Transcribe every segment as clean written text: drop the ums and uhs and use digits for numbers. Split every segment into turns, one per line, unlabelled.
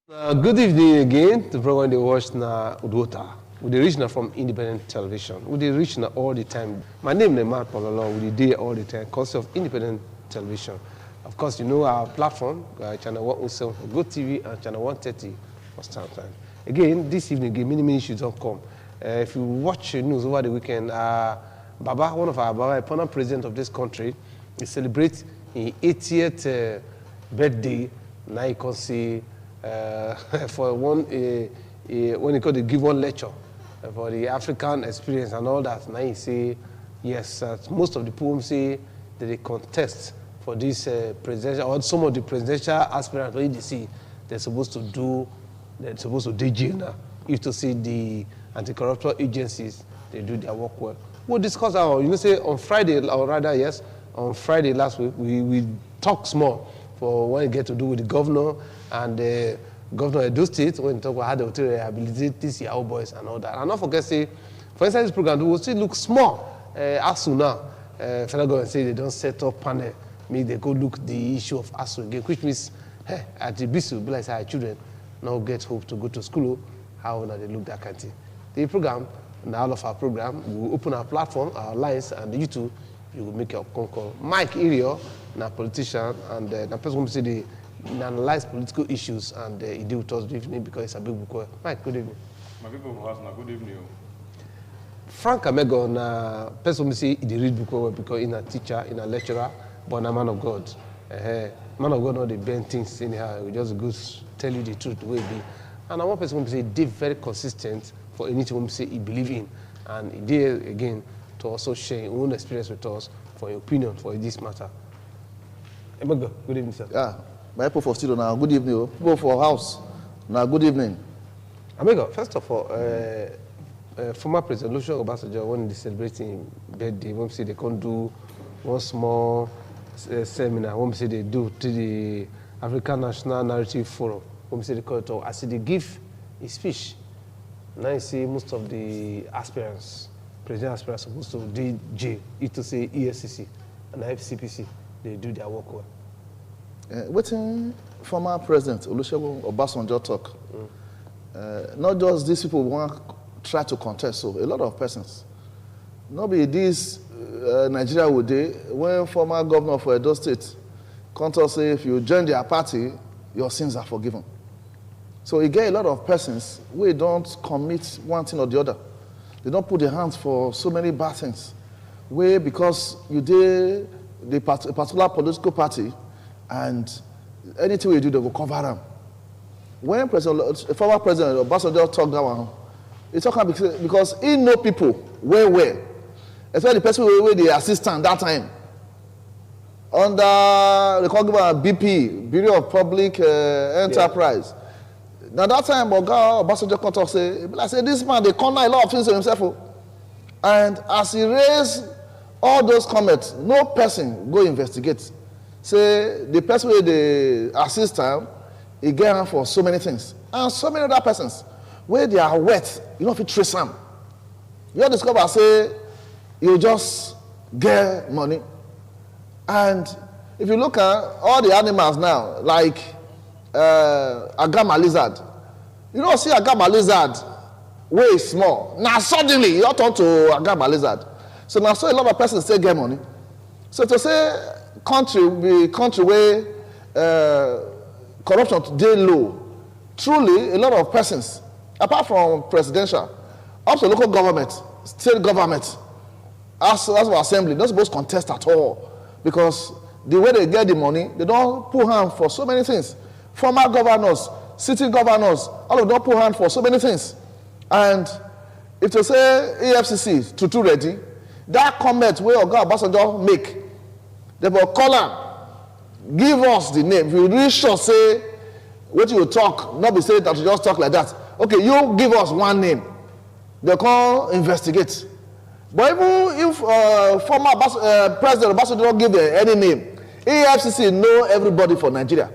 Good evening again. The program they watch na UDUOTA. We dey reach now from independent television. We dey reach now all the time. My name is Mark Pololo. We dey all the time. Cause of independent television. Of course, you know our platform, channel 107 for Go TV and channel 130 for Star Time. Again, this evening, many issues don't come. If you watch the news over the weekend, Baba, one of our Baba, permanent president of this country, he celebrates his 80th birthday. Now you can see. For one, when he called the give one lecture for the African experience and all that, now he say, yes, most of the poems say that they contest for this presidential, or some of the presidential aspirants, what you see, they're supposed to do jail now. If to see the anti-corruption agencies, they do their work well. We'll discuss our, say on Friday, or rather, yes, on Friday last week, we talked small for what you get to do with the governor and the governor of Edo State when you talk about how they will rehabilitate these Yahoo boys and all that. And not forget, say, for instance, this program will still look small. ASU now, federal government say they don't set up panel, make they go look the issue of ASU again, which means at the BISU, be like say our children now get hope to go to school, how now they look that kind of thing. The program, and all of our program, we will open our platform, our lines, and the YouTube, you will make your phone call. Mike Irio, a politician, and the person who say they analyze political issues, and he deal with us this evening because it's a big book. Mike, good evening.
My people who has good evening.
Frank Amego, na person who say he read book because he's a teacher, he's a lecturer, but a man of God. Man of God, not the bend things anyhow. We just go tell you the truth the way it be. And one person who say they very consistent for anything who say he believe in, and he did again to also share his own experience with us for your opinion for this matter. Amego, good evening, sir.
Yeah. My people for studio now, good evening. People for house, now good evening.
Amigo, first of all, former President Obasanjo, when they celebrating birthday, when say they can't do one small seminar, when say they do to the African National Narrative Forum, when say they call it all, I see they give a speech. Now you see most of the aspirants, president aspirants supposed to DJ, it to say ESCC and FCPC, they do their work well.
Waiting former President Olusegun Obasanjo talk. Not just these people want to try to contest, so a lot of persons. Not be this Nigeria would day when former governor for Edo State contest say if you join their party, your sins are forgiven. So you get a lot of persons who don't commit one thing or the other. They don't put their hands for so many bad things. Where because you did a particular political party, and anything we do, they will cover them. When former President Obasanjo talked that one, he talked because he know people well, especially the person who was the assistant that time. Under they call it BP, Bureau of Public Enterprise. Yeah. Now that time, Obasanjo come talk say, like say this man they corner a lot of things to himself, and as he raised all those comments, no person go investigate. Say the person with the assistant, he get him for so many things. And so many other persons, where they are wet, you don't have to trace them. You discover, say, you just get money. And if you look at all the animals now, like agama lizard, you don't see agama lizard way small. Now suddenly, you turn to agama lizard. So now so a lot of persons still get money. So to say, country where corruption today low. Truly, a lot of persons, apart from presidential, up to local government, state government, as for assembly, not supposed to contest at all. Because the way they get the money, they don't put hand for so many things. Former governors, city governors, all of them put hand for so many things. And if you say EFCC, to ready, that comment where Oga Obasanjo make, they will call him, give us the name. If you really sure say what you talk, not be saying that you just talk like that. Okay, you give us one name. They can investigate. But even if former President Obasanjo don't give any name, EFCC know everybody for Nigeria.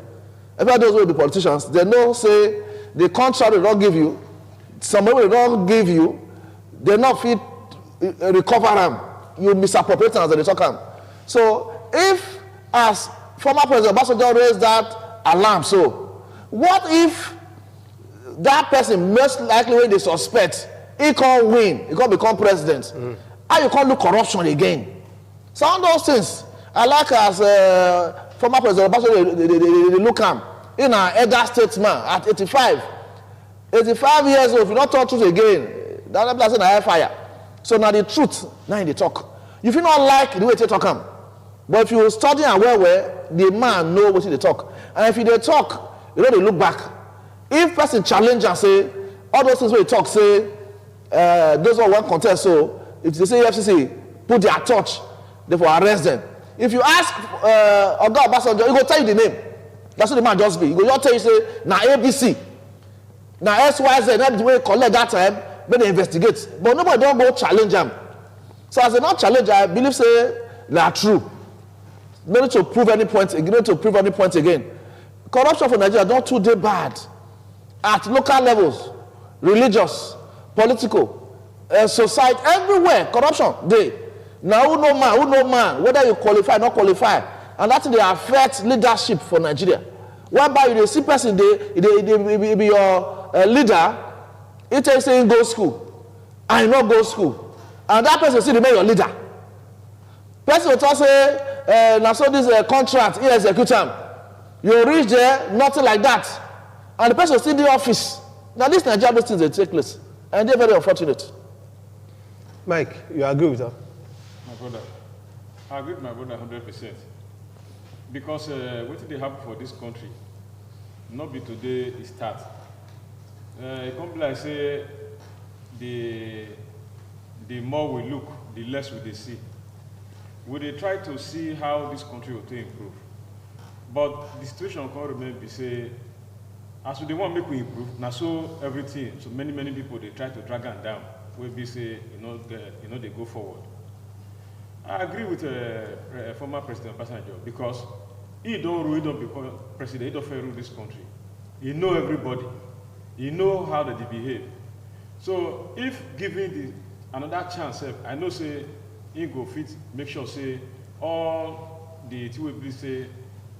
Everybody knows the politicians. They know say the contract they don't give you, somebody they don't give you, they not fit recover them. You misappropriate them as they talk them. So if, as former President Obasanjo raised that alarm, so what if that person most likely when they suspect, he can't win, he can't become president. How you can't look corruption again? Some of those things, I like as former President Obasanjo, they look him in an elder statesman at 85. 85 years old, if you don't talk truth again, that person is a fire. So now the truth, now they talk. If you not like the way they talk him, but if you study and well, the man know what they talk. And if they talk, you know they look back. If person challenge and say, all those things where they talk, say, those who want contest, so if they say FCC, put their touch, therefore arrest them. If you ask Oga Obasanjo, he go tell you the name. That's what the man just be. He go just tell you, say, now ABC, now XYZ, that's the way they collect that time, when they investigate. But nobody don't go challenge them. So as a not challenge, I believe say they are true. No need to prove any point. You need to prove any point again. Corruption for Nigeria don't too dey bad. At local levels, religious, political, society, everywhere, corruption dey. Now who no man, whether you qualify or not qualify, and that they affect leadership for Nigeria. Whereby you see person they be your leader, he tell you say he go school, and he not go school, and that person still remain your leader. Person will talk say, now so this contract, he execute them. You reach there, nothing like that, and the person still in the office. Now this Nigeria, those things they take place, and they're very unfortunate.
Mike, you agree with her?
My brother, I agree with my brother 100%. Because what did they happen for this country? Not be today, it start. It can't be like say, the more we look, the less we they see. We they try to see how this country will improve. But the situation can't remain be say, as we want to make we improve, now so everything, so many people they try to drag them down. We be say, they go forward. I agree with former President Obasanjo because he don't become president, he don't rule this country. He know everybody. He know how they behave. So if given another chance, I know say he go fit make sure say all the things we say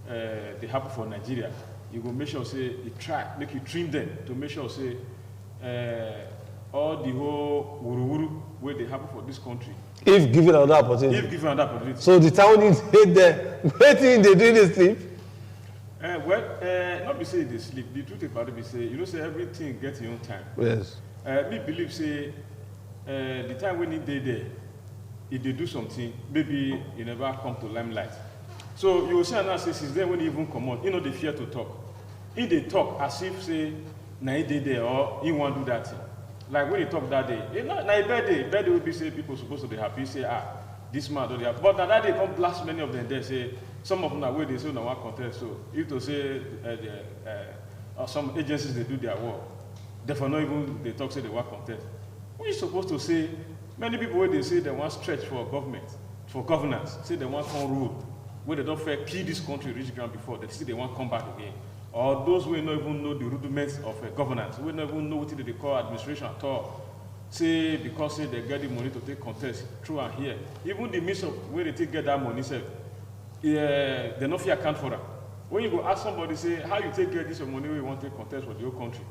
they happen for Nigeria. You go make sure say he try make you trim them to make sure say all the whole wuru where they happen for this country.
If given another opportunity.
If given another opportunity.
So the town needs hate them. Waiting they do this sleep.
Not be say they sleep. The truth about it be say, you know say everything gets your own time.
Yes.
Me believe say the time when he did there, if they do something, maybe he never come to limelight. So you will see analysis since then when he even come on, they fear to talk. If they talk as if say, nah he did there or he won't do that thing. Like when he talk that day, birthday will be say people supposed to be happy, say this man don't have. But that day come blast many of them there say some of them are where they say no one contest. So if to say some agencies they do their work, therefore not even they talk say they work contest. We are supposed to say many people where they say they want stretch for government, for governance, say they want come rule, where they don't fair kill this country reach ground before, they say they want come back again. Or those who don't even know the rudiments of governance, who don't even know what they call administration at all, say because say they get the money to take contest through and here. Even the means of where they take get that money, say, they not fear account for that. When you go ask somebody, say, how you take get this money where you want to take contest for the whole country,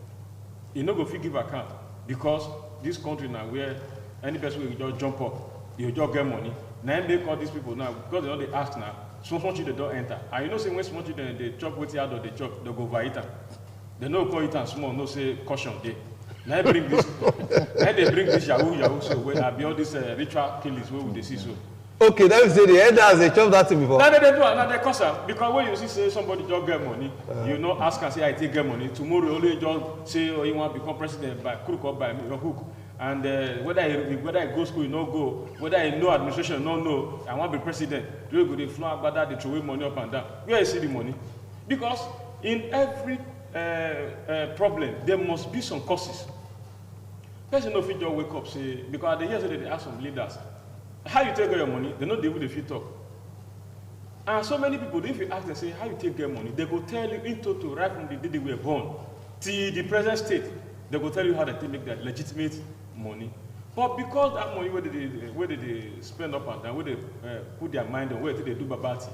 you not go fit give account because this country now where any person will just jump up, you just get money. Now they call these people now because they know they ask now. Small children don't enter. And you know, say when small children they chop with out of the chop, they go overeat them. They no call it and small, no say caution day. Now they bring this, Yahoo, so when I be all these ritual killings, where would they see so?
Okay, let me say the elders they chop that thing before.
Now they do, now they cause them. Because when you see say somebody just get money, you not ask and say I take get money. Tomorrow only just say oh you want to become president by crook or by hook. And whether he go school, you no go. Whether he know administration, no know. I want to be president. You go they fly about that, they throw away money up and down. Where you see the money? Because in every problem, there must be some causes. Person no fit just wake up say because the years they ask some leaders, how you take your money? They know they will fit talk. And so many people, if you ask them say how you take your money, they go tell you in total right from the day they were born till the present state. They will tell you how they make that legitimate money. But because that money where they spend up and down, where they put their mind on, where they do babati,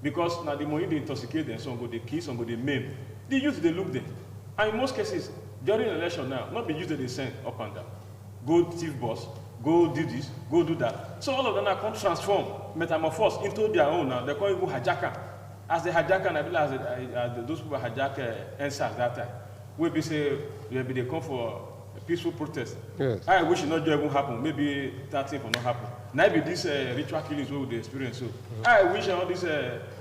because now the money they intoxicate them, some go they kill, some go they maim. The youth they look them. And in most cases, During election now, not be used to the send up and down. Go thief boss, go do this, go do that. So all of them are come transform, metamorphose into their own now. They call it hijacker. As the hijacker, I believe as those people hijack NSAS that time. We be say they come for a peaceful protest.
Yes.
I wish it not even happen. Maybe that thing will not happen. Now be this ritual killings what they experience. So I wish all these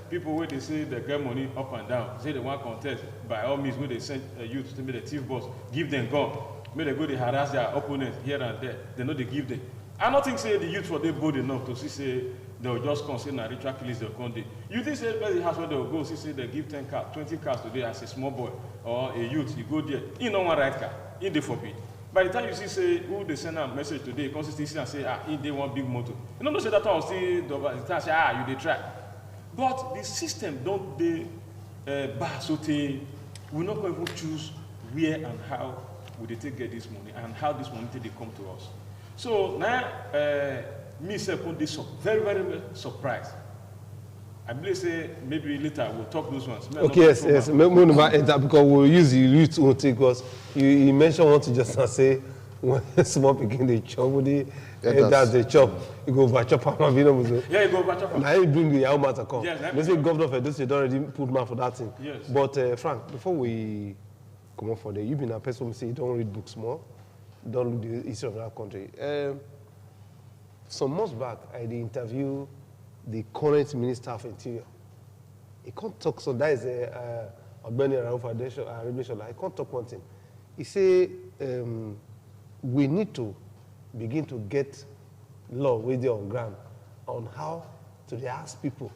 people where they say they get money up and down, say they want contest, by all means when they send youth to be the thief boss, give them gun. May they go they harass their opponents here and there. They know they give them. I don't think say the youth for they bold enough to see say they'll just come say na ritual killings they'll come there. You think say the house where they'll go, see say they give 10 cars, 20 cars today as a small boy or a youth, you go there, you know one right car, in they forbid. By the time you see say who they send a message today, consistency and say in they want big motor. You know they say that one still the say you they try. But the system don't they so they will not even choose where and how would they take get this money and how this money they come to us. So now me say this very, very surprised. I believe say maybe later we'll talk those ones.
Okay, yes. Maybe because we'll use the youth to take because you mentioned one to just say when small picking the chop with the that's the chop. You go over chop and
yeah, you go over chop.
Now you bring the young man to come.
Yes,
they say governor for this, they don't already put man for that thing.
Yes.
But Frank, before we come on for there, you've been a person who say you don't read books more, don't look the history of that country. Some months back, I did interview the current Minister of Interior. He can't talk, so that is a regulation. I can't talk one thing. He say we need to begin to get law with there on ground on how to ask people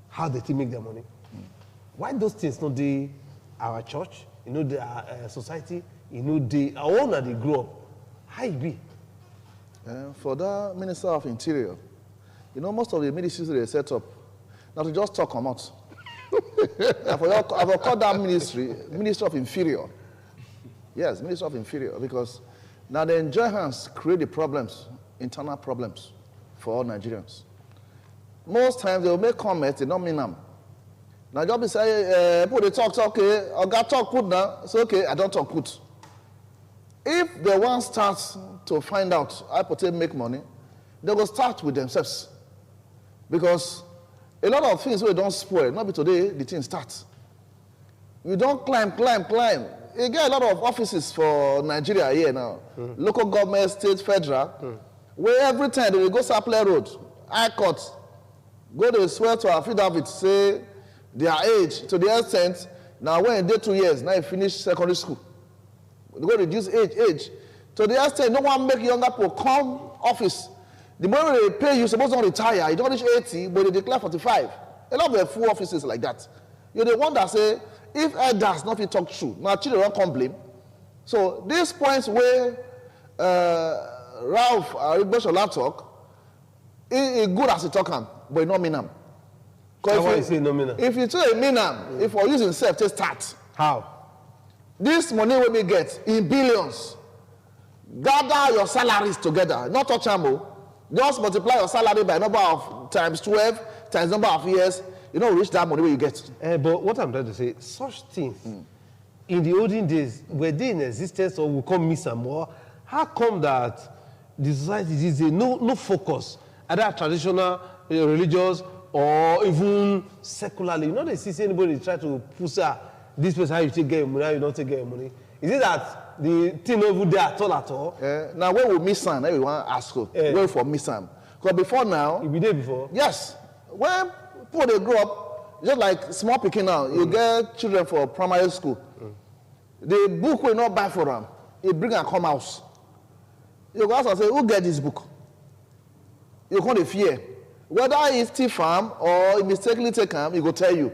how they make their money. Why those things not the our church, you know, the society, you know, the our own that they grow up. How it be?
For the Minister of Interior, you know, most of the ministries they set up, now to just talk come out. I will call that Ministry of Inferior. Yes, Ministry of Inferior, because now the enjoyments create the problems, internal problems for all Nigerians. Most times they will make comments, they don't mean them. Now just be say, put the talk, okay, I got talk put now, so okay, I don't talk put. If the one starts to find out how to make money, they will start with themselves. Because a lot of things we don't spoil, not be today, the thing starts. You don't climb. You get a lot of offices for Nigeria here now. Local government, state, federal, where every time they will go Sapler Road, High Court, go to swear to affidavit, say their age to the extent, now when they 2 years, now you finish secondary school. They go reduce age. To the extent, no one make younger people come office. The money they pay you, supposed to retire, you don't reach 80, but they declare 45. A lot of the full offices like that. You're the one that say, if elders not talk true, now children don't come blame. So these points where Ralph Ariboshola talk, it's good as he talk him, but he not mean him. If you say mean him, if we're using self, just start.
How?
This money will be get in billions. Gather your salaries together, not touch them. Just multiply your salary by number of times 12 times number of years. You don't reach that money where you get.
But what I'm trying to say, such things in the olden days were they in existence or will come miss some more? How come that the society is no focus, either traditional, religious, or even secularly? You know, they see anybody try to push this person how you take get money, how you don't take get money. Is it that the thing over there at all?
Now where we miss some, everyone ask you. Where for miss some? Because before now,
you be there before.
Yes, when people they grow up, just like small picking now, you get children for primary school. The book will not buy for them. You bring and come house. You go ask and say, who get this book? You can't fear. Whether it's thief farm or he mistakenly take him, he go tell you.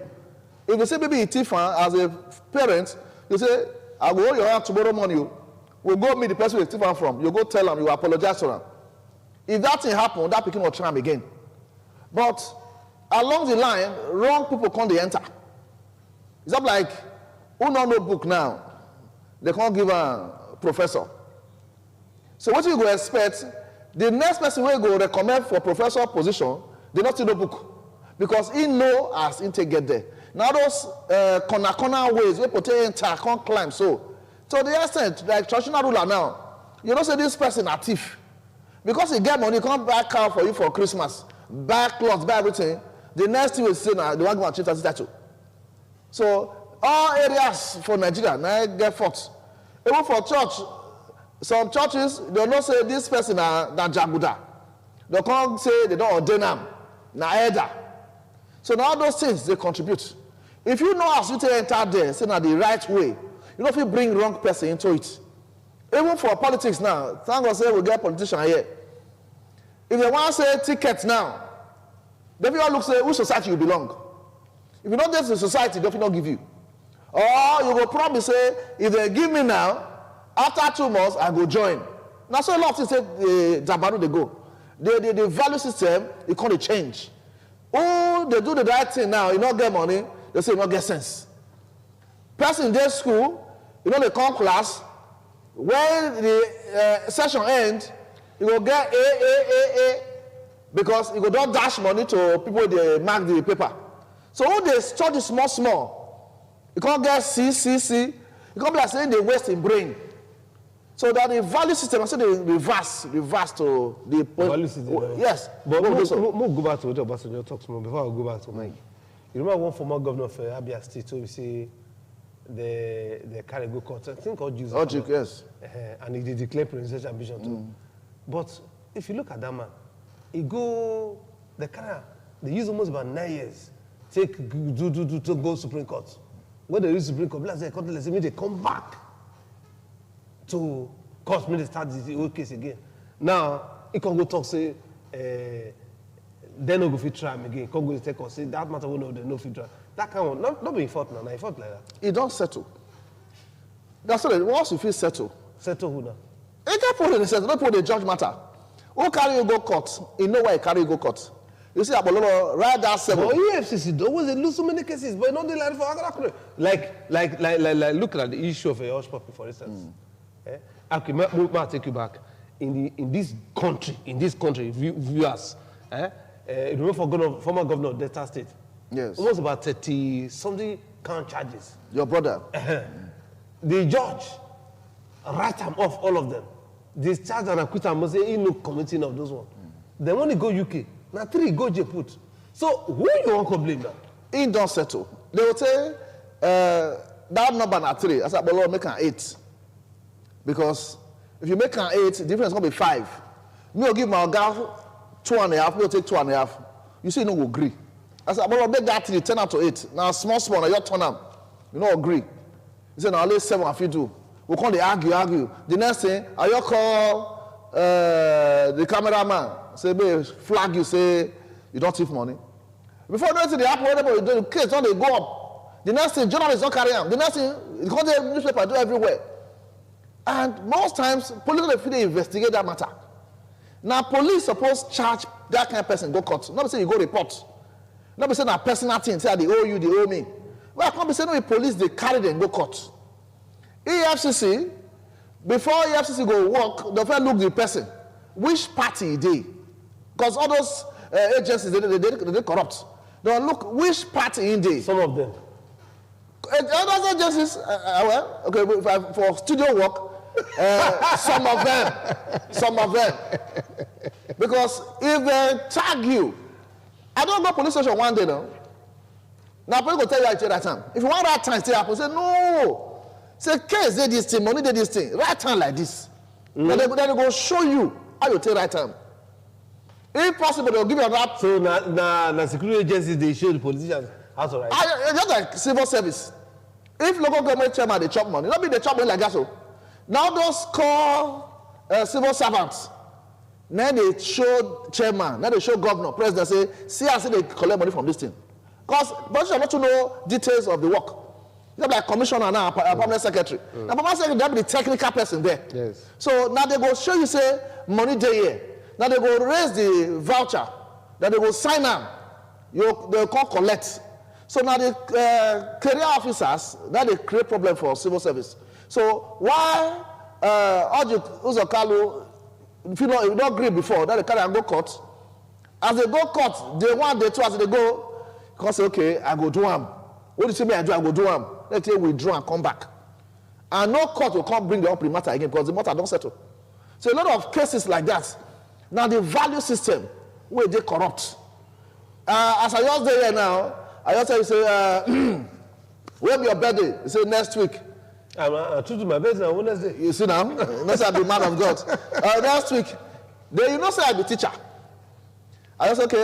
If you say maybe it's thief farm, as a parent, you say, I will hold your hand tomorrow morning. We'll go meet the person with thief farm from. You go tell him, you apologize to him. If that thing happen, that picking will try him again. But along the line, wrong people can't enter. It's not like who don't know book now, they can't give a professor. So what you go expect, the next person will go recommend for professor position, they not see no book. Because he know as he take get there. Now those corner ways, we put it enter, can't climb. So, to the extent, like traditional ruler now, you don't say this person a thief. Because he get money, he can't buy car for you for Christmas, buy clothes, buy everything. The next thing we say now, the one going to change title. So, all areas for Nigeria, now get fought. Even for church, some churches, they don't say this person na Jaguda. They can't say they don't ordain him, na elder. So now those things, they contribute. If you know as you enter there, say na the right way, you know if you bring wrong person into it. Even for politics now, thank God say we get politician here. If they want to say ticket now, they will look say which society you belong. If you don't get to society, they will not give you. Or you will probably say, if they give me now, after 2 months, I go join. Now so a lot of things say Jabaru they go. The value system, it can't change. Oh, they do the right thing now, you don't get money, they say you don't get sense. Person in their school, you know they come class, when the session ends, you will get A, because you go don't dash money to people they mark the paper. So when they study small, you can't get C. You can't be like saying they waste in brain. So that the value system, I say they reverse to the
value system.
Yes.
But we'll go back to what Obasanjo talks more before I go back to Mike. You remember one former governor of Abia State, so we say the carry go court, I think called Juice.
Yes.
And he declared presidential ambition too. But if you look at that man, he they use almost about 9 years to go Supreme Court. When they use Supreme Court, they come back to court, when they start the whole case again. Now, he can go talk, say, then no go fit try him again. Can go take us, say, that matter will no fit try. That kind of, not being fought now, he fought like that.
He don't settle. That's what once you feel settle.
Settle who now?
He can't put in the settle, don't put the judge matter. Who carry you go court? You know why he carry you go court. You see, Abololo, right that 7.
But EFCC, they always lose so many cases, but not the line for Agara. Like, look at the issue of a hush puppy, for instance. Okay, I'll take you back. In this country, viewers, remember former governor of Delta State?
Yes.
Almost about 30-something count charges.
Your brother.
The judge write him off all of them. They charge and acquit him, say he no committing of those ones. Then when he go UK, now 3 go J-put. So who you want to blame now?
He don't settle. They will say that number na 3. I said, but make an 8. Because if you make an 8, the difference is going to be 5. Me will give my guy 2.5, me will take 2.5. You say you no agree. I said, but make that 3, turn out to 8. Now small, now you turn am. You no agree. He said, now only 7 if you do. We can't argue. The next thing, I you call the cameraman, say, flag you, say, you don't thief money. Before you know it, the happen, whatever you do, the case, don't they go up. The next thing, journalists don't carry them. The next thing, because the newspaper do everywhere. And most times, police don't feel they investigate that matter. Now, police supposed charge that kind of person, go court. Not be say you go report. Not be saying a personal thing, say they owe you, they owe me. Well, I can't be saying no, the police, they carry them, go court. EFCC, before EFCC go work, they first look the person. Which party they? Because all those agencies, they corrupt. They look which party in they.
Some of them.
Other agencies, well, okay, for studio work, some of them. Because if they tag you, I don't go police station one day now. Now police will tell you at that time. If you want that time, stay up and say no. Say case they this thing, money they this thing, right time like this. Then they go show you how you take right time. If possible, they'll give you that.
So na security agencies they show the politicians how to write.
Just like civil service. If local government chairman they chop money, not be they chop money like that. So now those call civil servants. Now they show chairman, now they show governor, president, say, see how they collect money from this thing. Because politicians want to know details of the work. Just like commissioner now, permanent secretary. Now, permanent secretary, they'll be the technical person there.
Yes.
So now they go show you, say, money day here. Now they go raise the voucher. Then they go sign them. They call collect. So now the career officers, now they create problem for civil service. So why Uzokalu, if you don't agree before, then they carry and go court. As they go court, day 1, day 2, as they go, because okay, I go do them. What do you say me I do? I go do them. Let's say withdraw and come back. And no court will come bring the up matter again because the matter don't settle. So a lot of cases like that. Now the value system, where they corrupt. As I just say here now, I just say, when be your birthday? You say next week.
I'm true to my birthday on Wednesday.
You see now? Next I be man of God. Next week. Then you know say I be teacher. I just okay,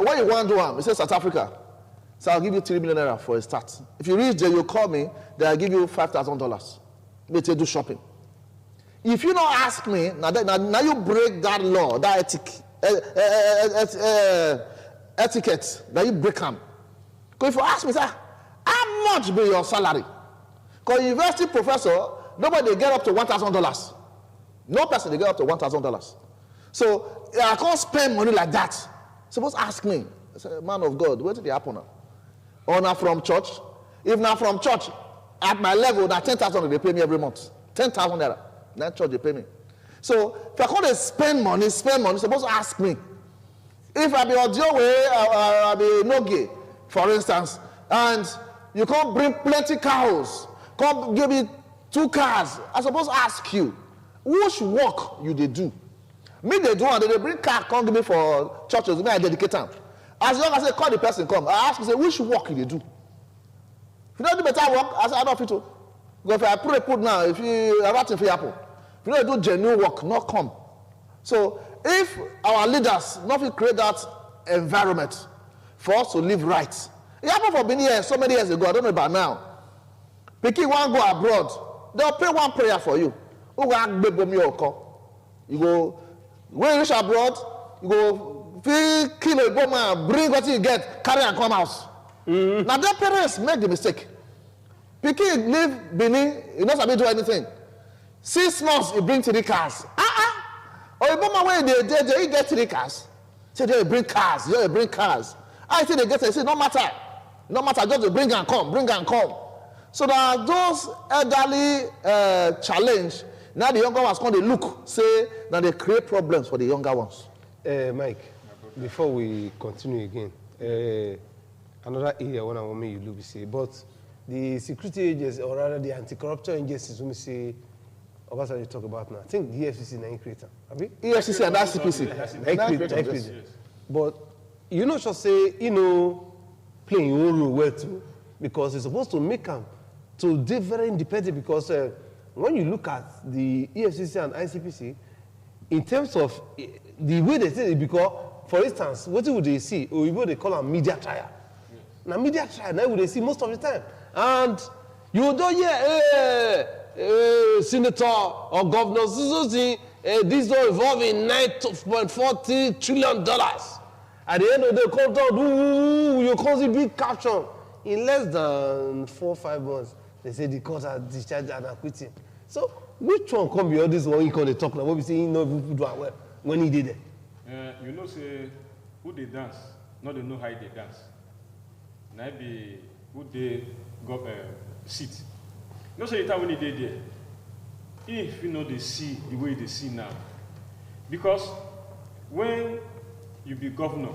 what you want to do? He says South Africa. So I'll give you 3 million naira for a start. If you reach there, you call me, then I'll give you $5,000. Let you do shopping. If you don't ask me, now you break that law, that etiquette, that you break them. Because if you ask me, sir, how much be your salary? Because university professor, nobody get up to $1,000. No person they get up to $1,000. So I can't spend money like that. Suppose ask me, I say, man of God, where did it happen now? Or now from church? If not from church, at my level, now 10,000 they pay me every month. 10,000 naira. That church they pay me. So if I can't spend money, suppose ask me. If I be audio way, I be no gay, for instance, and you can't bring plenty cows, come give me 2 cars, I suppose ask you, which work you they do? Me they do and they bring car, come give me for churches, me I dedicate them. As long as I call the person come, I ask you, say, which work you they do? If you don't do better work, I say, I don't fit to. Because if I put now, if you are writing for Apple, if you don't do genuine work, not come. So if our leaders not create that environment for us to live right, it happened for many years, so many years ago, I don't know about now. Pikin want go abroad, they'll pay one prayer for you. You go, when you reach abroad, you go kill a woman, bring what you get, carry and come house. Now their parents make the mistake. Pikin leave Benin, he not sabi do anything. 6 months, he bring 3 cars. Or a woman when they get 3 cars. Say they bring cars, they bring cars. I think they get, they say no matter, just to bring and come. So that those elderly challenge, now the younger ones come, they look, say, now they create problems for the younger ones.
Mike, before we continue again, another area when I want me you look say, but the security agencies, or rather the anti-corruption agencies, when we say, Obasanjo talk about now, I think the EFCC is an creator.
EFCC and ICPC.
But you know, just say, playing your own role well too, because it's supposed to make them to be very independent, because when you look at the EFCC and ICPC, in terms of the way they say it, because, for instance, what would they see? Or what they call a media trial. Yes. Now, media trial, now would they see most of the time. And you don't hear, senator or governor, this don't involve in $9.40 trillion. At the end of the day, you cause a big caption. In less than 4 or 5 months, they say the court has discharged and acquitted him. So, which one come beyond this one? He can talk now. What we say, he know if do well when he did it.
You know, say who they dance, not they know how they dance. Now be who they go sit. No say the time when he did there. If you know they see the way they see now, because when you be governor,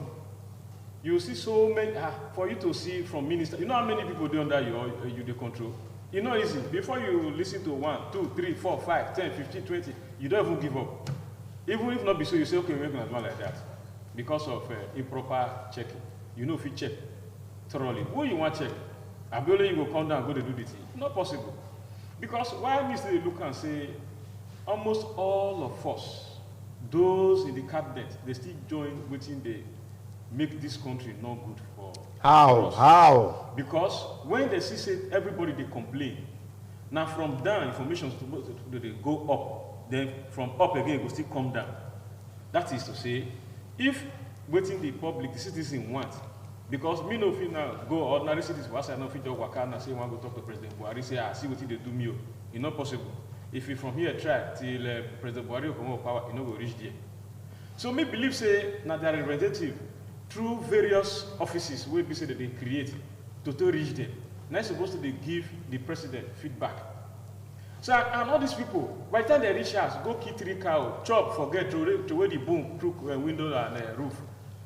you see so many for you to see from minister. You know how many people do under you the control. You know easy. Before you listen to 1, 2, 3, 4, 5, 10, 15, 20, you don't even give up. Even if not be so, you say, okay, we're going to do like that. Because of improper checking. You know if you check thoroughly. Who you want to check? Abiola, you go come down and go to do the thing. Not possible. Because why Mr. They look and say, almost all of us, those in the cabinet, they still join within the make this country not good for us.
How?
Because when they see say everybody they complain, now from down information they go up, then from up again it will still come down. That is to say, if waiting the public, the citizen want, because me no fit now go ordinary citizens once I know fit just waka and say want go talk to President Buhari, say see what they do me. It's not possible. If you from here try till President Buhari come out power, you no go reach there. So me believe say now their representative through various offices where we say that they create to reach them. Now supposed to they give the president feedback. So and all these people, by the time they reach us, go kill 3 cows, chop, forget to wear the boom through window and roof.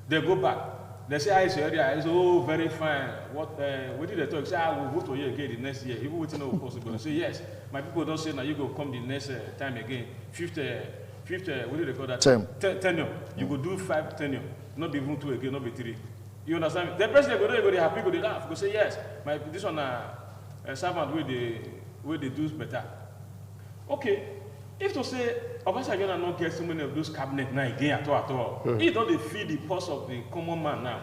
They go back. They say, I say, it's oh, very fine. What did they talk? Say, I will vote for you again the next year. Even waiting no possible. They say, yes. My people don't say, now you go come the next time again. Fifth, what do they call that? Tenure. You go do 5 tenure. Not be even 2 again, not be 3. You understand? The president go they happy, go they laugh. Go say, yes. This one a servant where they do better. Okay. If to say Obasanjo not get so many of those cabinet now again at all, he don't feed the pulse of the common man now.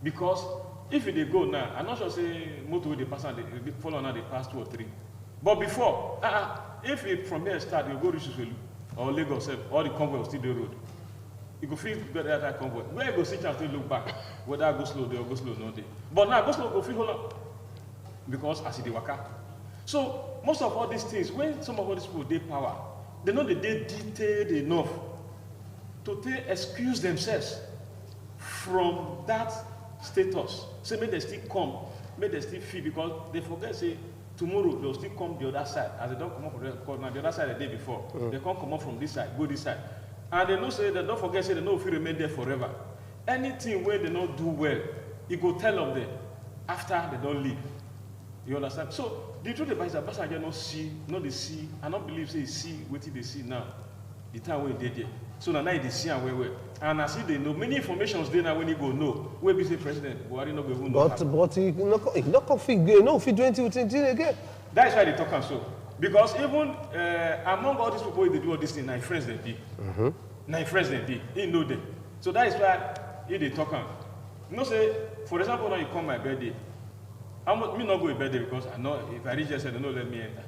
Because if they go now, I'm not sure say motor they pass and they follow now they pass 2 or 3. But before, if it from here start, you go to Suselu or Lagos, all the convoy will still the road. You go feel better that convoy. Where you go sit and still look back, whether I go slow there or go slow no day. But now go slow, go feel hold on. Because as it waka. So most of all these things, when some of all these people they power, they know that they detailed enough to excuse themselves from that status. Say, may they still come, may they still feel, because they forget, say, tomorrow they'll still come the other side. As they don't come up from the other side the day before. They can't come up from this side, go this side. And they know, say, they don't forget, say, they know if you remain there forever. Anything where they don't do well, you go tell them there after they don't leave. You understand? So, the truth about it is that Obasanjo not they see, I don't believe say see what they see now. The time when they did. So now they see and where. And I see they know many informations they now when you go know. Where be say President Buhari not go even know.
But he not config no fit do anything again.
That is why they talk and so. Because even among all these people they do all these things, now friends they be. Now friends they be. He know them. So that is why they talk and you know say, for example, now you come my birthday. Me not go to birthday because I know if I reach they don't let me enter.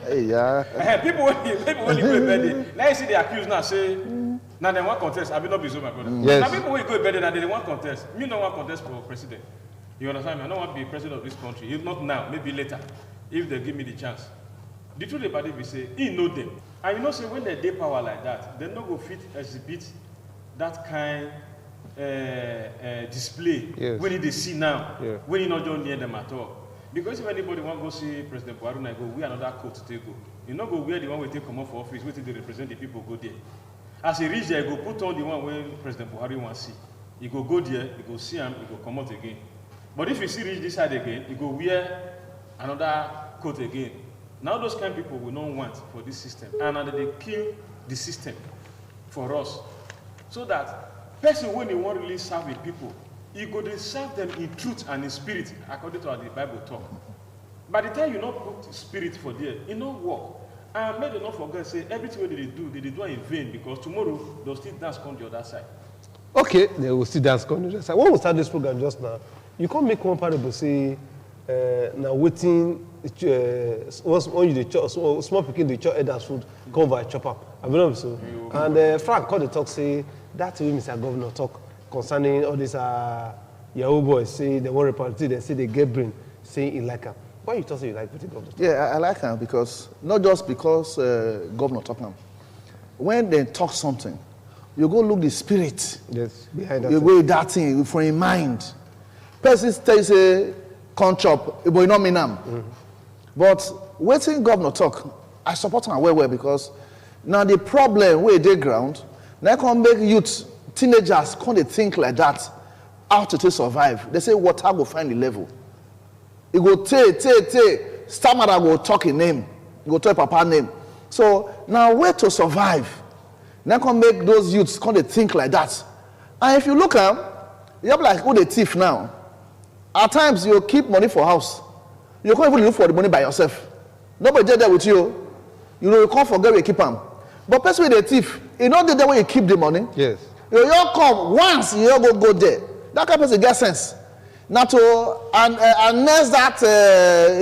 Yeah.
People when you go to birthday, now you see the accused now say, now they want contest. I will not be so, my brother.
Yes.
Now people when you go to birthday, now they want contest. Me don't want contest for president. You understand me? I don't want to be president of this country. If not now, maybe later, if they give me the chance. The truth about it, we say, he know them. And you know, say when they dey power like that, they not go fit exhibit that kind display when they see now, when you not just near them at all. Because if anybody want to go see President Buhari, I go wear another coat to go. You not go wear the one we take come off for office, wait till they represent the people go there. As he reach there, you go put on the one when President Buhari want to see. You go there, you go see him, you go come out again. But if you see reach this side again, you go wear another coat again. Now those kind of people we don't want for this system. And they kill the system for us. So that person when they want to really serve with people, you go to serve them in truth and in spirit, according to how the Bible talk. By the time you not put spirit for there, it not work. And may they not forget, say everything they do in vain, because tomorrow they'll still dance on the other side.
Okay, they will still dance on the other side. When we start this program just now, you can't make one parable say now waiting when you small picking the chop elders food come by chop up. I believe so. And Frank called the talk say that way Mr. Governor talk concerning all these Yahoo boys say they want reparity, they say they get brain, saying he like him. Why you talk say you like the governor?
Yeah, I like him because not just because Governor talk him. When they talk something, you go look the spirit.
Yes, behind that.
You go with that thing from your mind. Person say come chop, but you not mean them. But waiting Governor talk, I support him well because now the problem where they ground, now can make youth, teenagers can't they think like that, how to survive. They say water go find the level. It go stammerer go talk in name, go talk papa name. So now where to survive? Now can make those youths can't they think like that. And if you look at them, you have like who the thief now. At times you keep money for house. You can't even look for the money by yourself. Nobody did that with you. You know, you can't forget where you keep them. But person with the thief, you know the way you keep the money.
Yes.
You come once, you go there. That kind of person get sense. Now to unless that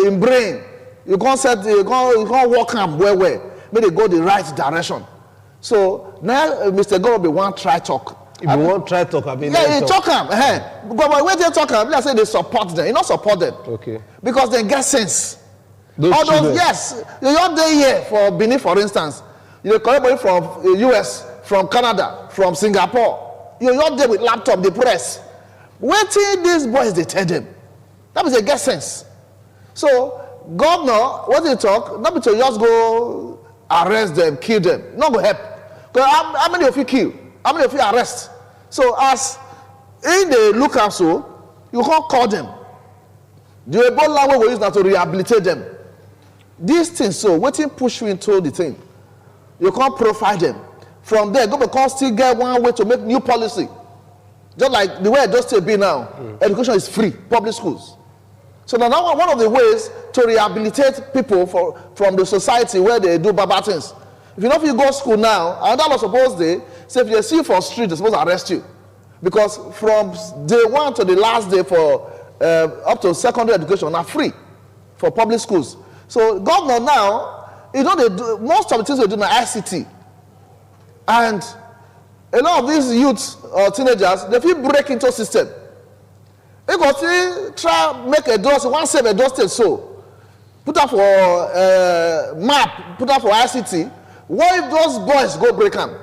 in brain, you can't walk them well. Maybe they go the right direction. So now Mr. Gorobe want try talk.
If you want try talk, I mean,
yeah, you talk them. But when they talk them, let's say they support them. You not support them.
Okay.
Because they get sense.
Those
all
children.
those, yes, you're not there here for Benin, for instance. You collect money from US, from Canada, from Singapore. You're not there with laptop, the press. Wait till these boys they tell them. That means they get sense. So governor, what they talk, not be to just go arrest them, kill them. Not go help. Because how many of you kill? How many of you arrest? So as In the look up so, you can't call them. The Ebola language we use now to rehabilitate them. These things, so waiting push you into the thing. You can't profile them. From there, government still get one way to make new policy. Just like the way I just say be now, education is free, public schools. So now one of the ways to rehabilitate people from the society where they do bad things. If you know if you go to school now, and that was supposed to say if you see you for street, they're supposed to arrest you. Because from day one to the last day for up to secondary education are free for public schools. So governor now, you know, they do, most of the things they do in ICT. And a lot of these youths or teenagers, they feel break into a system. They go try make a door, so one save a door state so. Put up for map, put up for ICT. What if those boys go break them?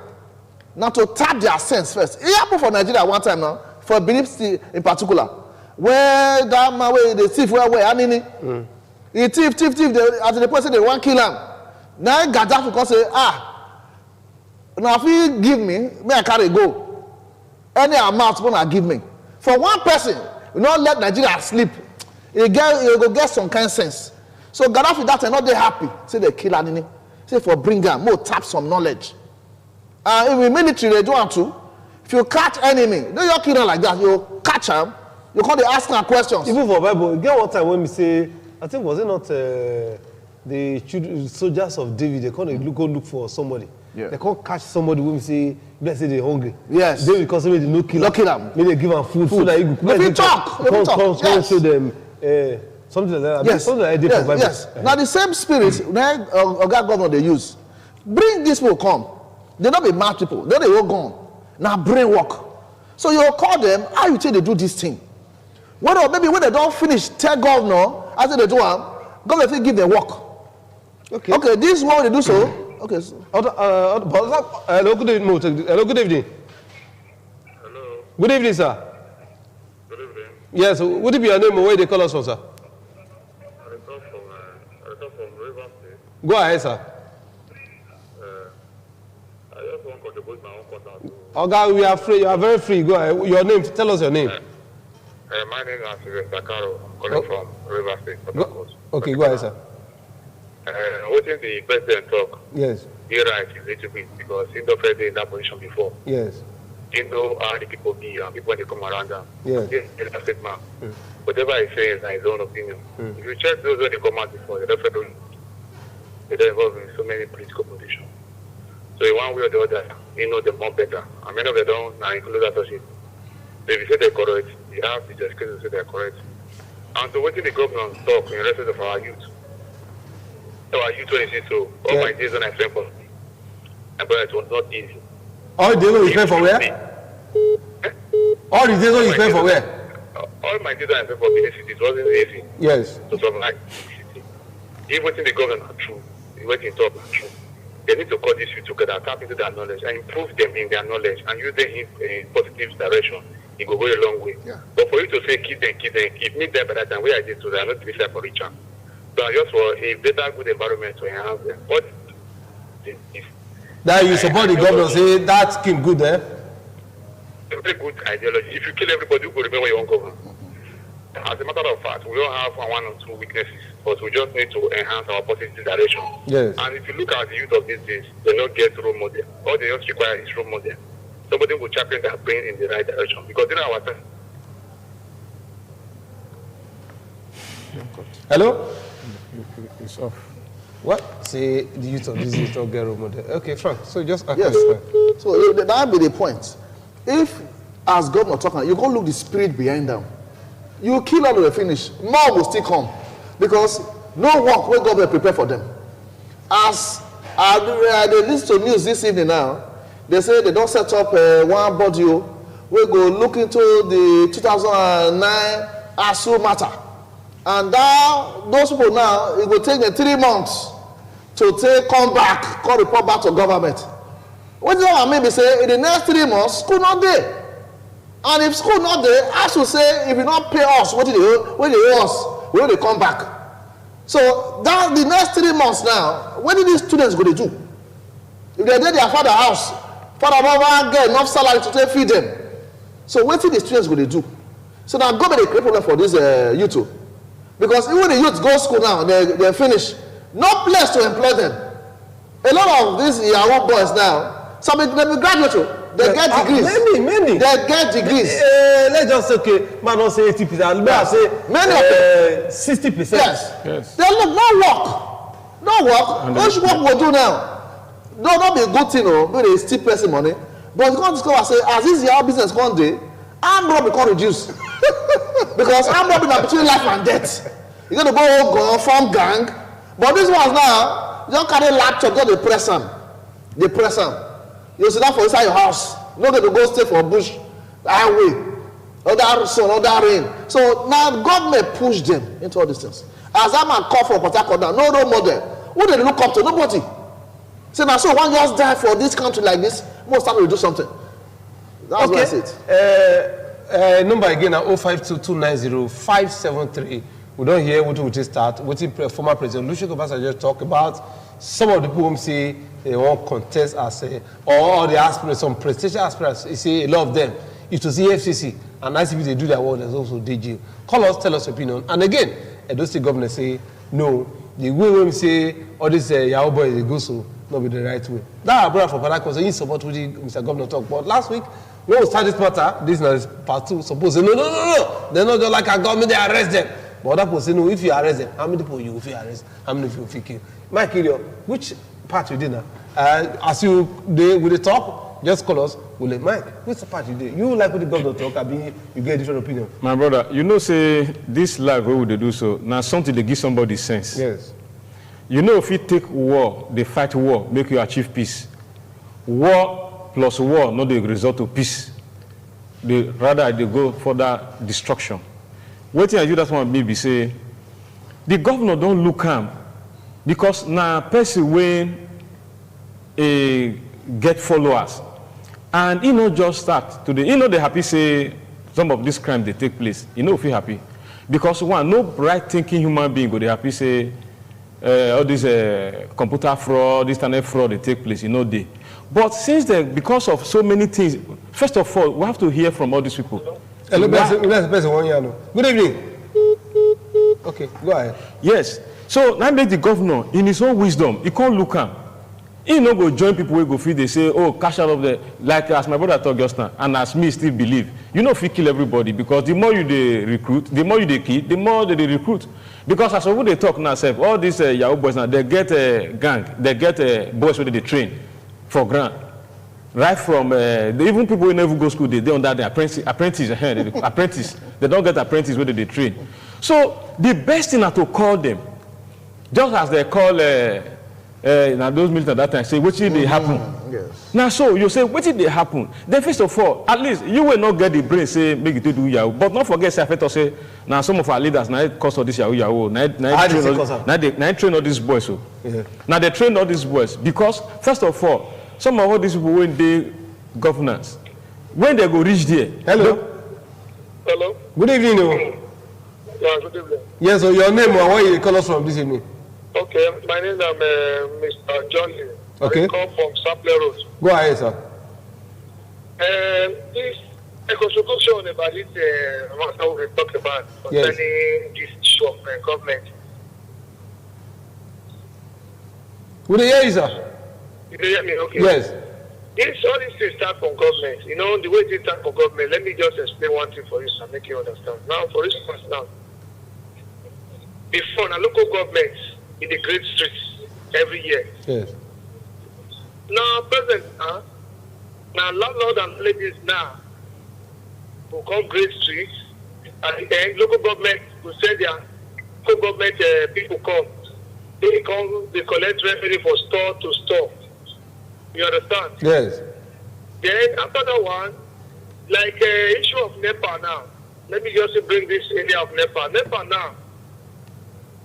Now to tap their sense first. It happened for Nigeria one time now, for Benin City in particular. Where that man, where the thief, where Anini. He thief, as the person they want to kill him. Now Gaddafi can say, now if you give me I carry go. Any amount gonna give me. For one person, you not let Nigeria sleep. You go get some kind of sense. So Gaddafi that are not they happy. Say they kill Anini. Say for bring them more tap some knowledge. If we military they do want to. If you catch enemy, don't you kill them like that. You catch them. You can't ask them questions.
Even for Bible, get one time when we say, I think was it not the soldiers of David? They can't go look for somebody. Yeah. They can't catch somebody when we say, let's say they're hungry.
Yes.
David because somebody no kill.
No kill them.
Maybe they give them food so that you
could. If you talk,
yes. Show them something like that.
Yes.
Something like that.
Yes. Yes. Now the same spirit that governor they use. Bring these people come. They don't be mad people. They all gone. Now brain work. So you call them. How you think they do this thing? Whether maybe when they don't finish, tell governor after they do them, governor will give them work. Okay. Okay. This is what they do so. Okay. So.
Hello. Good evening. Hello. Good evening.
Hello.
Good evening, sir.
Good evening.
Yes. Would it be your name or where they call us from, sir?
I come from River State.
Go ahead, sir.
I just want to contribute my own quarter.
Okay, we are free. You are very free. Go ahead. Your name. Tell us your name.
My name is Accuses. I'm calling from River State.
Okay, go ahead, sir.
Watching the president talk.
Yes.
You're right, a little bit because he's not already in that position before.
Yes.
You know how the people be and people when they come around them.
Yes.
He's a state man. Whatever he says is his own opinion. If you check those when they come out before, they're definitely involved in so many political positions. So in one way or the other, you know them more better. And many of them don't now include associates. So if you say they're correct, you have the justification to say they're correct. And so what did the government talk in respect of our youth? Our youth when you see so, all my days when I spent for but it was not easy.
All the days when you spent for where? All the days when you spent for where?
All my days when I spent for Benin City, it wasn't easy.
Yes.
To survive city. Even within the government are true, the way they talk are true. They need to call these youth together, tap into their knowledge, and improve them in their knowledge, and use them in a positive direction. It will go a long way.
Yeah.
But for you to say keep me there by that time, where I did to that, not to be fair for each other. So just for a better, good environment to enhance them. What is
that you support the governor, say that scheme good, eh?
A very good ideology. If you kill everybody, you could remember your own government. As a matter of fact, we don't have one or two weaknesses, but we just need to enhance our positive direction.
Yes.
And if you look at the youth of these days, they don't get role model. All they just require is role model. Somebody will champion their brain in the right direction. Because in our time.
Hello?
It's off.
What? Say the youth of this is not get role model. Okay, Frank. So just
yes. So that be the point. If as governor talking, you go look the spirit behind them. You kill all of the finish, more will still come because no work will government prepare for them. As they listen to news this evening now, they say they don't set up one body. We go look into the 2009 ASU matter, and now those people now it will take them 3 months to come back, come report back to government. What do I mean? They say in the next 3 months, school not there. And if school not there, I should say if you not pay us, what do they owe us? When they come back. So that the next 3 months now, what did these students go to do? If they did their father's house, father mother get enough salary to feed them. So what the students going to do? So now government create problem for this youth. Because even the youth go to school now, they finish. No place to employ them. A lot of these young boys now, some of them graduate, they get degrees.
Many.
They get degrees.
Let's just say, okay, man, don't say 80%. May I say
Many of them.
60%.
Yes. They look no work. No work. Which work we do now? No, not be a good thing, but they steal person money. But you can't discover, say, as this your business one day, armed robbery can't reduce. Because armed robbery is between life and death. You're going to go form gang. But this ones now, you don't carry laptop, go to press them. They press them. You sit down for inside your house. You don't get to go stay for bush, highway, other sun, other rain. So now government push them into all these things. As that man call for Port Harcourt now, no role model. Who did they look up to? Nobody. Say now, so one just die for this country like this, most time we do something. That's what I said.
Number again at 052290573. We don't hear what we just start. What former President Olusegun Obasanjo talk about. Some of the people say they won't contest as or the aspirants, some presidential aspirants. You see a lot of them. If to see FCC and ICP they do their work, there's also DG. Call us, tell us your opinion. And again, Edo State government say no. The way we say all these Yahoo boys they go so not be the right way. That our brother for Padako so he support what Mr. Governor talk. But last week when we start this matter, this is part 2. Suppose say no. They're not just like a government, they arrest them. But other people say no, if you arrest them, how many people you will arrest? How many people you kill? Mike, which part you did now? As you with the talk, just call us. Well, Mike, which part you did? You like what the governor talk, I mean, you get a different opinion.
My brother, you know, say this life, where would they do so? Now something they give somebody sense.
Yes.
You know, if you take war, they fight war, make you achieve peace. War plus war, not the result of peace. Rather, they go for that destruction. What thing I do that one maybe say, the governor don't look calm because now person when get followers, and he not just start today. You know they happy say some of these crimes they take place. You know if he happy because one no right thinking human being go they happy say all this computer fraud, this internet fraud they take place. You know they. But since then, because of so many things, first of all, we have to hear from all these people.
Hello, good evening. Okay, go ahead.
Yes. So now make the governor, in his own wisdom, he can't look am. He no go join people who go feed, they say, oh, cash out of the, like as my brother talked just now, and as me still believe. You know if you kill everybody, because the more you they recruit, the more you they kill, the more they recruit. Because as of they talk now, all these Yahoo boys now, they get a gang, they get boys where they train for grant. Right from even people who never go to school, they under the apprentice. They don't get apprentice where they train. So the best thing is to call them, just as they call now those military at that time say, what did they happen?
Yes.
Now so you say, what did they happen? Then first of all, at least you will not get the brain say make it to do Yahoo, but not forget say say now some of our leaders now cause all this Yahoo. Now train all these boys. So yeah. Now they train all these boys because first of all. Some of all these people when they governance, when they go reach there.
Hello.
Hello.
Good evening.
Yeah, good evening.
Yes, so your name or where you call us from this evening?
Okay, my name is Mr. John.
Okay.
I come from Sampler Road.
Go ahead, sir.
This consultation about it, matter we talk about concerning this issue of government.
Would you hear you, sir?
You hear me? Okay.
Yes.
All these things start from government. You know, the way they start from government, let me just explain one thing for you so make you understand. Now, for instance, before, the local government in the great streets every year.
Yes.
Now, present, now, landlord and ladies now will come great streets, and then local government will send their local government people come. They come, they collect revenue for store to store. You understand?
Yes.
Then after that one, like issue of NEPA now. Let me just bring this area of NEPA. NEPA now,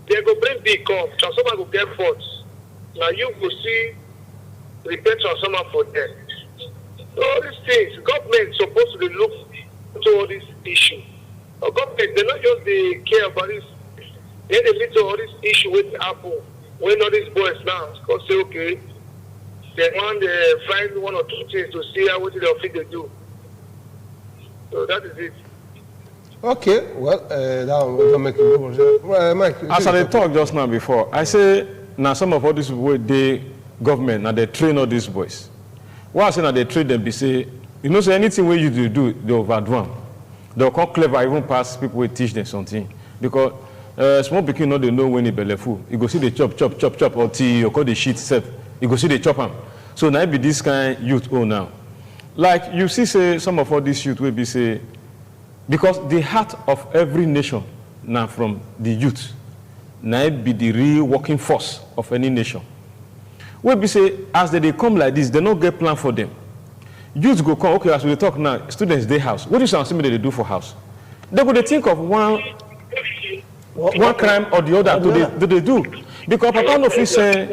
they go bring the come. Transformer will get faults. Now you will see repair transformer for them. So all these things, government is supposed to look into all these issues. Government, they not just they care about this. They lead to all this issue with Apple. When all these boys now, because say okay. They want to find one or two things to see how what they do. So that is it.
Okay, well, that one will make it. Mike,
as I talked just now before, I say now some of all these people, they government, now they train all these boys. What I say now they train them, they say, you know, so anything where you do, they overdo them. They'll come clever, even past people will teach them something. Because small pikin no they know when he belly full. You go see the chop until you call the shit self. You go see the chop them. So now it be this kind youth now. Like you see, say some of all these youth will be say, because the heart of every nation now from the youth, now it be the real working force of any nation. Will be say as they come like this, they don't get plan for them. Youth go come, okay, as we talk now, students they house. What is something they do for house? They go to think of one crime or the other do they do. Because Papa no fit say.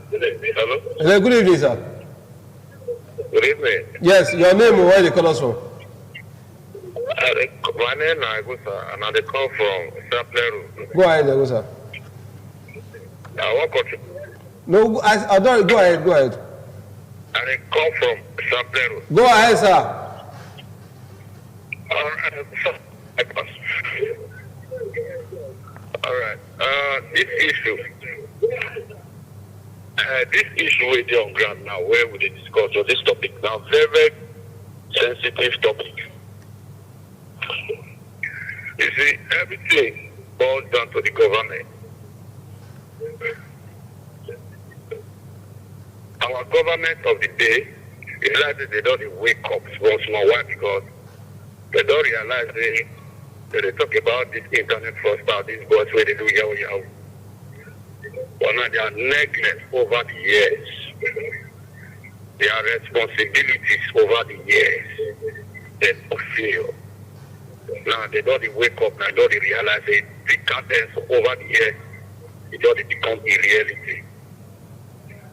Hello, good evening, sir.
Good evening.
Yes, your name and where they call us from?
My name is Agusa, and I come from Sapleru.
Go ahead, Agusa.
What country?
No, I don't. Go ahead.
I come from Sapleru.
Go ahead, sir.
All right. This issue with the on ground now, where we discuss on this topic now, very, very sensitive topic. You see, everything boils down to the government. Our government of the day is like they don't wake up once more. Why? Because they don't realize they talk about this internet fraudster, these boys where they do yahoo. But now they are neglected over the years. Their responsibilities over the years, they don't feel. Now they don't wake up, now they don't realize it. The cadence over the years, it doesn't become a reality.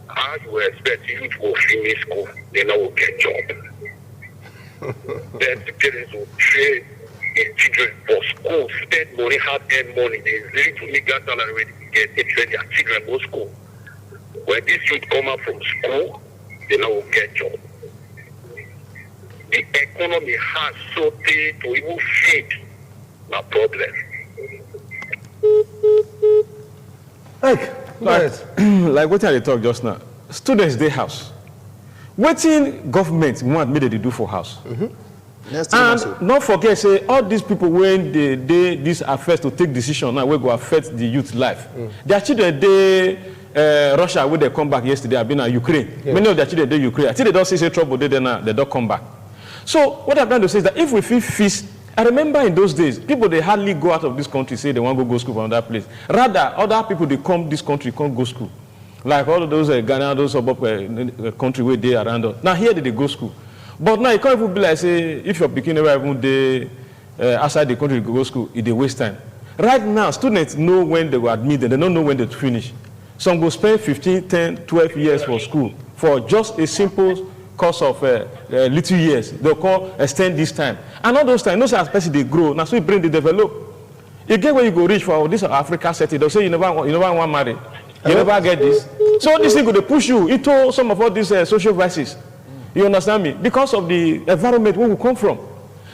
How you expect you to go finish school, they now will get job. Then the parents will train their children for school, spend money, hard-earned money. They really to make that salary when they get, they train their children for school. When these youth come out from school, they now will get job. The economy has something to even feed my problem.
Like what I talk just now. Students they house. Waiting government want me to do for house. And not forget say all these people when they these affairs to take decision now will go affect the youth life. Their children they Russia when they come back yesterday have been in Ukraine. Yeah. Many of their children they Ukraine. I think they don't see trouble they now they don't come back. So what I'm trying to say is that if we feel feast, I remember in those days, people they hardly go out of this country say they want to go school from that place. Rather, other people they come this country can't go school. Like all of those Ghana, those suburb country where they around us. Now here they go school. But now it can't even be like say if you're picking even they outside the country to go school, it they waste time. Right now, students know when they will admit them, they don't know when they finish. Some go spend 15, 10, 12 years for school for just a simple course of little years. They'll call extend this time. And all those times, those especially they grow. Now so you bring the develop. You get where you go reach for this Africa setting. They'll say you never want to marry. You never get this. So this thing could push you into some of all these social vices. You understand me? Because of the environment where we come from.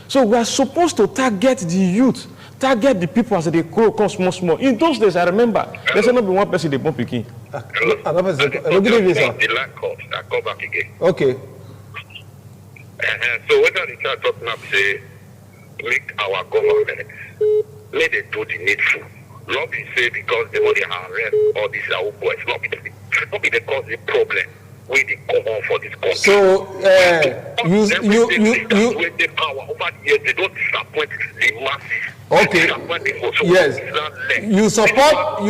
So we are supposed to target the youth, target the people as they grow, come small. In those days, I remember, there's not be one person they bump picking.
Good evening, sir.
The land court, I come back again.
Okay.
So whether the child talking up say, make our government, may they do the needful. Not be say because they want to arrest all these our boys. Not be the cause the problem. We the come on for this country.
So you
with the power over the years, they don't disappoint the masses.
Okay. Yes. You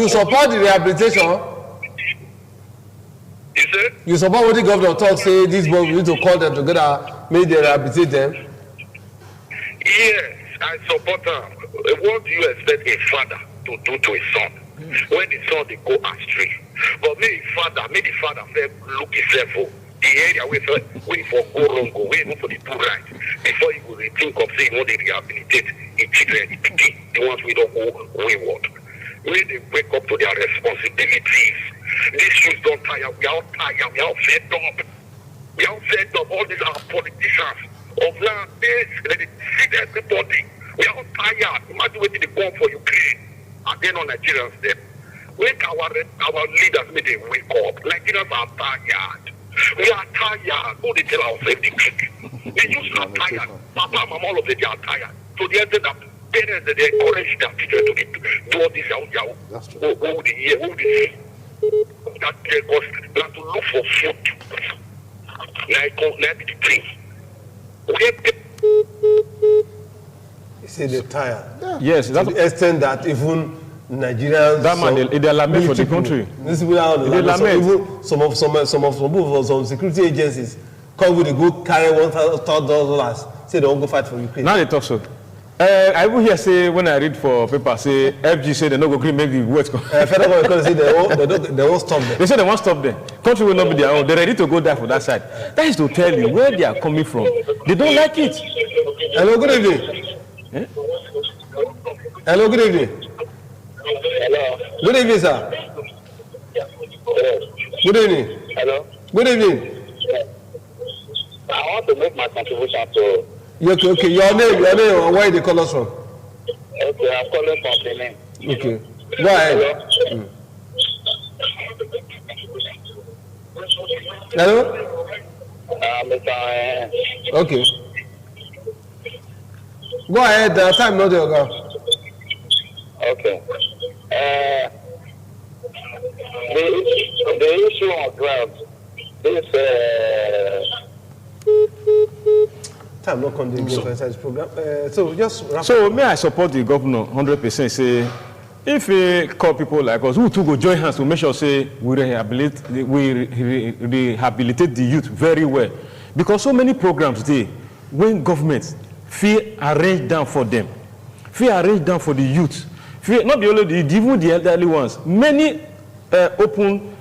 support the rehabilitation. You support what the governor talk say this boy we need to call them together, make they rehabilitate them.
Yes, I support them. What do you expect a father to do to his son? When the son they go astray. But may the father look himself for the area where for go wrong, go wait for the do right. Before he will think of saying what they rehabilitate the children, the ones we don't go wayward. When they wake up to their responsibilities, these youths don't tire, we are all tired, we are all fed up. We are fed up, all these are politicians of land, they feed everybody. We are all tired. Imagine what they go for Ukraine. And then on Nigerians, them. Make our leaders make them wake up. Nigerians are tired. We are tired. Who they tell ourselves the trick? They used are tired. Papa, Mama, all of them are tired. So the end that parents they encourage their children to do all this out.
That's true.
Who would they hear? Who would they see? That they have to look for food. Like the thing.
You say they're tired.
Yeah.
Yes,
To
that's
the extent that even Nigerians,
that man, they lament for the country.
These people are
They lament.
Even some security agencies come with a good carry $1,000. Say they won't go fight for Ukraine.
Now they talk so. I will hear say when I read for paper say FG say they no go agree make the words come.
Federal government say they won't stop them.
They say they won't stop them. Country will not be their own. They're ready to go there for that side. That is to tell you where they are coming from. They don't like it.
Hello, good evening.
Eh?
Hello, good evening.
Hello.
Good evening, sir. Good evening.
Hello.
Good evening.
I want to make my contribution to.
Okay. Your name, and where they call us from?
Okay, I'm calling from Benin.
Okay. Go ahead. Hello?
Mr.
Okay. Go ahead. Time not there, girl.
Okay. The issue on ground is
Time not come again for inside this program. So just wrap
So may I support the governor 100%? Say if he call people like us who to go join hands to make sure say we rehabilitate the youth very well, because so many programs there when government feel arrange down for them, feel arrange down for the youth, feel not be only even the elderly ones. Many open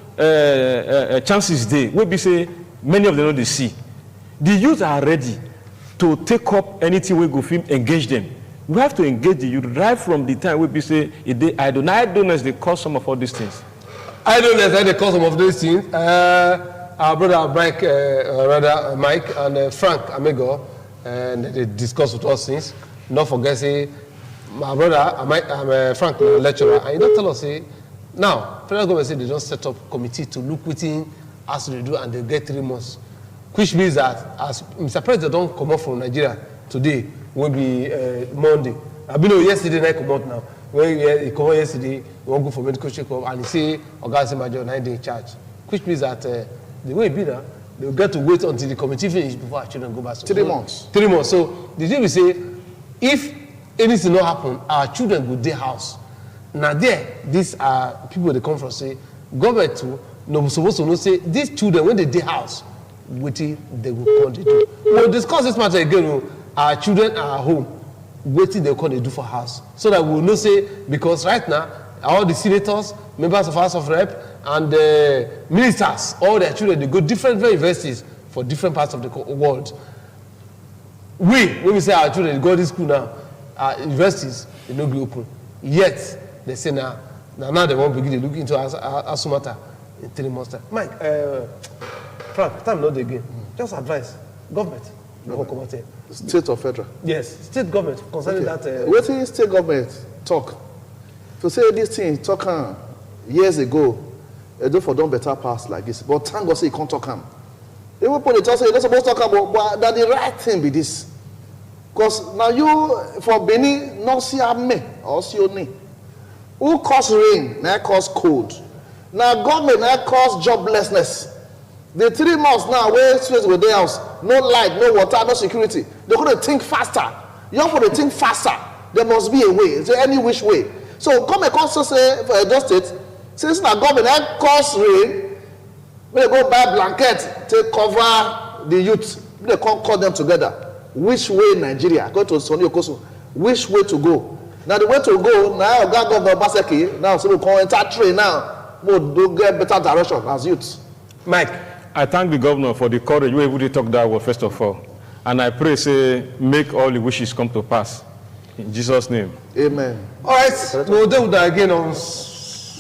chances there will be say many of them know they see. The youth are ready to take up anything we go film, engage them. We have to engage the youth right from the time we say idleness they cause some of all these things.
Idleness are the cause of these things. Our brother Mike and Frank Amigo, and they discuss with us things. Not forget say my brother Frank lecturer, and he don't tell us say now federal government say they don't set up committee to look within as they do and they get 3 months. Which means that as Mr. President don't come out from Nigeria today, will be Monday. I've been yesterday night come out now. When he come out yesterday, he won't go for medical check-up and he say, Ogazi Major, 9 day in charge. Which means that the way it be now, they will get to wait until the committee finish before our children go back.
3 months.
3 months. So the thing we say, if anything not happen, our children go their house. Now there, these are people they come from say, government too, no supposed to know say these children when they their house. Waiting they will come to do. We'll discuss this matter again. Our children are at home, waiting they come to do for house. So that we'll know say, because right now, all the senators, members of House of Rep, and ministers, all their children, they go different universities for different parts of the world. When we say our children go to school now, our universities, they don't be open. Yet, they say now they won't begin to look into Asumata in 3 months' time. Mike, Frank, time not again. Just advise government.
State or federal?
Yes, state government concerning that.
What is state government talk? To say this thing talk years ago, Edo for done better pass like this. But thank God say you can't talk him. Even politicians say you're not supposed to talk about, but that the right thing be this. Because now you for Benin not see me or see only. Who cause rain? Now cause cold. Now government now cause joblessness. The 3 months now, where straight with their house, no light, no water, no security. They're going to think faster. Young people think faster. There must be a way. Is there any which way? So government also say for Edo State, since now government that cause rain, when they go buy blanket to cover the youth, they can't call them together. Which way Nigeria? Go to Sonny Okosu. Which way to go? Now the way to go, now Governor Baseki, now so we can enter train now, we'll get better direction as youths.
Mike.
I thank the governor for the courage we able to talk that word first of all. And I pray, say, make all the wishes come to pass. In Jesus' name.
Amen.
All right, we'll do that again on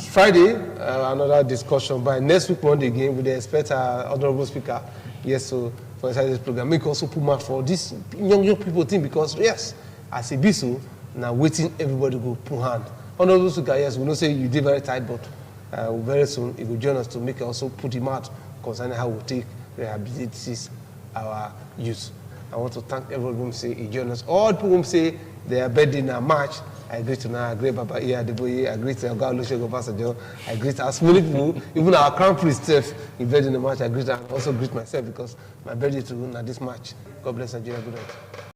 Friday. Another discussion. By next week, Monday again, we expect our honorable speaker, yes, so for inside this program. Make also put mouth for this young people thing because yes, as a biso, now waiting everybody go put hand. On all those guys, yes, we don't say you did very tight, but very soon it will join us to make also put him out concerning how we take rehabilitate our youth. I want to thank everyone who say he join us. All people who say their birthday in March. I greet to now, I greet Baba Iya Adeboye, I greet Obasanjo, I greet as many people, even our crown priest, if birthday in the March, I greet and also greet myself because my birthday too now this March. God bless Nigeria, good night.